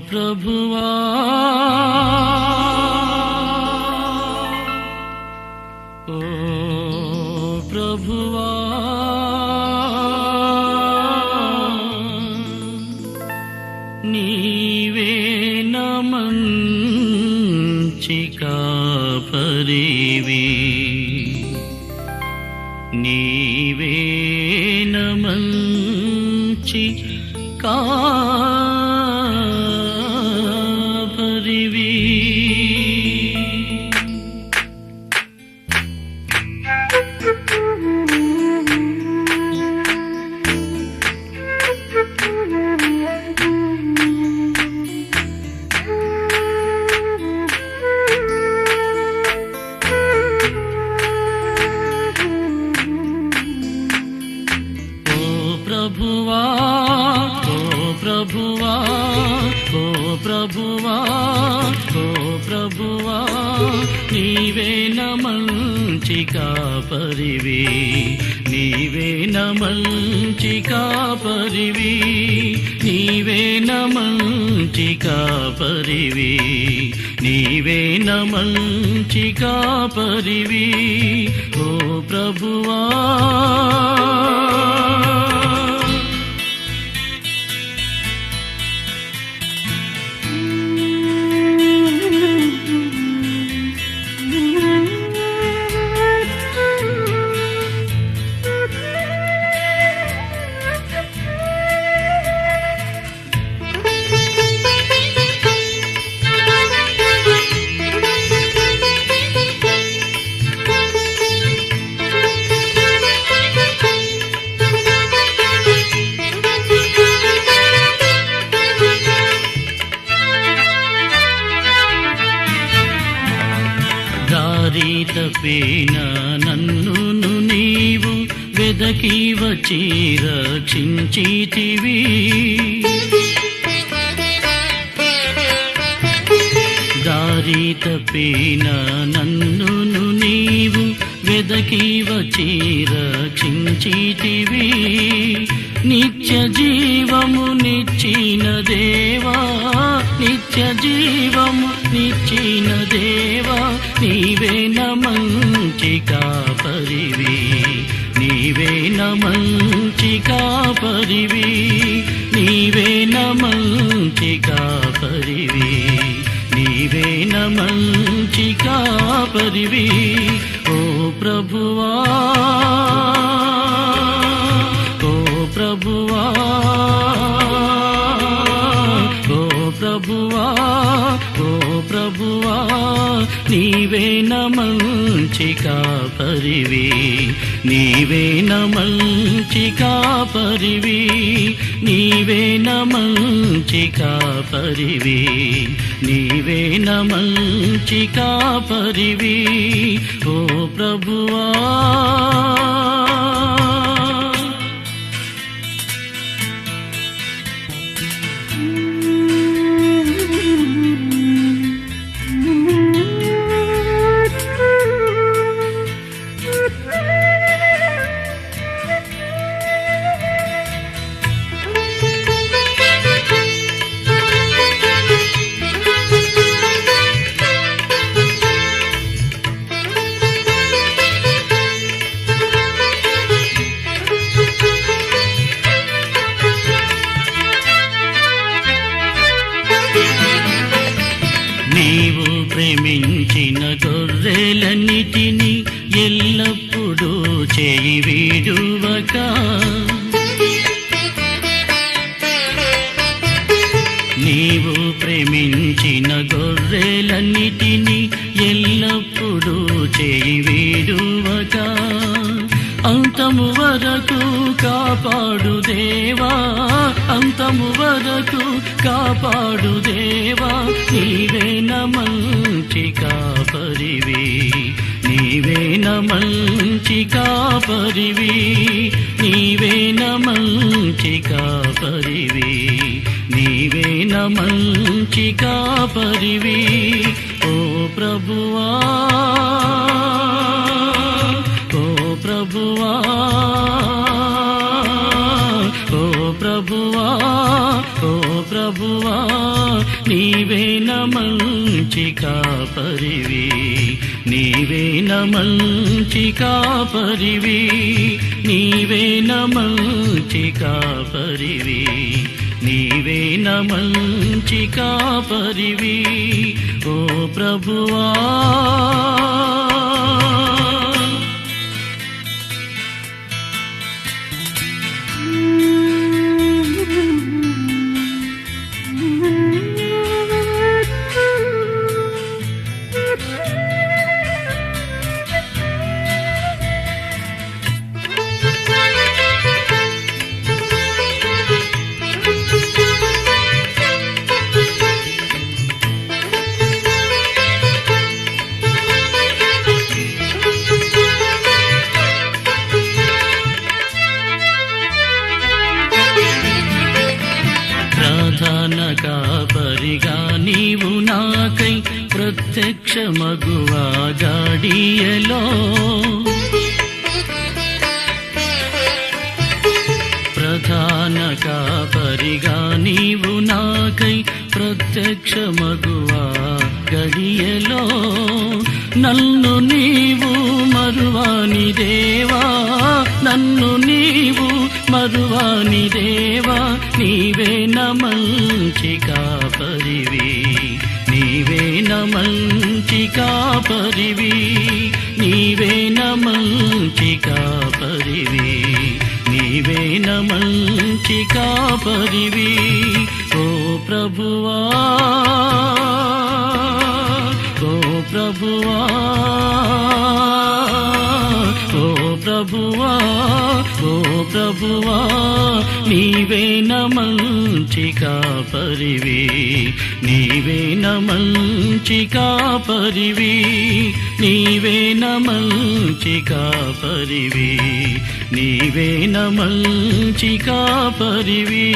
ప్రభువా ఓ ప్రభువా నీవే నమంచి కాపరివి నీవే నమంచి కాపరివి ప్రభువా ఓ ప్రభువా ఓ ప్రభువా ఓ ప్రభువా నీవే నమంచి కాపరివి నీవే నమంచి కాపరివి నీవే నమంచి కాపరివి నీవే నమంచి కాపరివి ఓ ప్రభువా దారి తప్పిన నన్ను నీవు వెదకి వచ్చి రక్షించితివి దారి తప్పిన నన్ను నీవు వెదకి వచ్చి రక్షించితివి నిత్య జీవము నిచ్చిన దేవా నిత్య జీవము నిచ్చిన దేవా నీవే నమంచి కాపరివి నీవే నమంచి కాపరివి నీవే నమంచి కాపరివి నీవే నమంచి కాపరివి ఓ ప్రభువా ఓ ప్రభువా ఓ ప్రభువా ఓ ప్రభువా నీవే నమంచి కాపరివి నీవే నమంచి కాపరివి నీవే నమంచి కాపరివి నీవే నమంచి కాపరివి ఓ ప్రభువా నీవు ప్రేమించిన గొర్రెలన్నిటిని ఎల్లప్పుడూ చేయి వీడువక నీవు ప్రేమించిన గొర్రెలన్నిటిని ఎల్లప్పుడూ చేయి వీడువక అంతము వరకు కాపాడు దేవా అంతము వరకు కాపాడు దేవా నీవే నమంచి కాపరివి నీవే నమంచి కాపరివి నీవే నమంచి కాపరివి నీవే నమంచి కాపరివి ఓ ప్రభువా ఓ ప్రభువా ఓ ప్రభువా ఓ ప్రభువా నీవేన మంచి కాపరివి, నీవేన మంచి కాపరివి, నీవేన మంచి కాపరివి, నీవేన మంచి కాపరివి ఓ ప్రభువా. ప్రధాన కాపరిగా నీవు నాకై ప్రత్యక్ష మగువా గాడియలో, ప్రధాన కాపరిగా నీవు నాకై ప్రత్యక్ష మగువా గడియలో, నన్ను నీవు మరువాని దేవా, నన్ను నీవు మరువాని దేవా, నీవేన మంచి కాపరివి, నీవేన మంచి కాపరివి, నీవేన మంచి కాపరివి, నీవేన మంచి కాపరివి ఓ ప్రభువా, ఓ ప్రభువా, ఓ ప్రభువా, ఓ ప్రభువా నీవేన మంచి కాపరివి, నీవేన మంచి కాపరివి, నీవేన మంచి కాపరివి, నీవేన మంచి కాపరివి.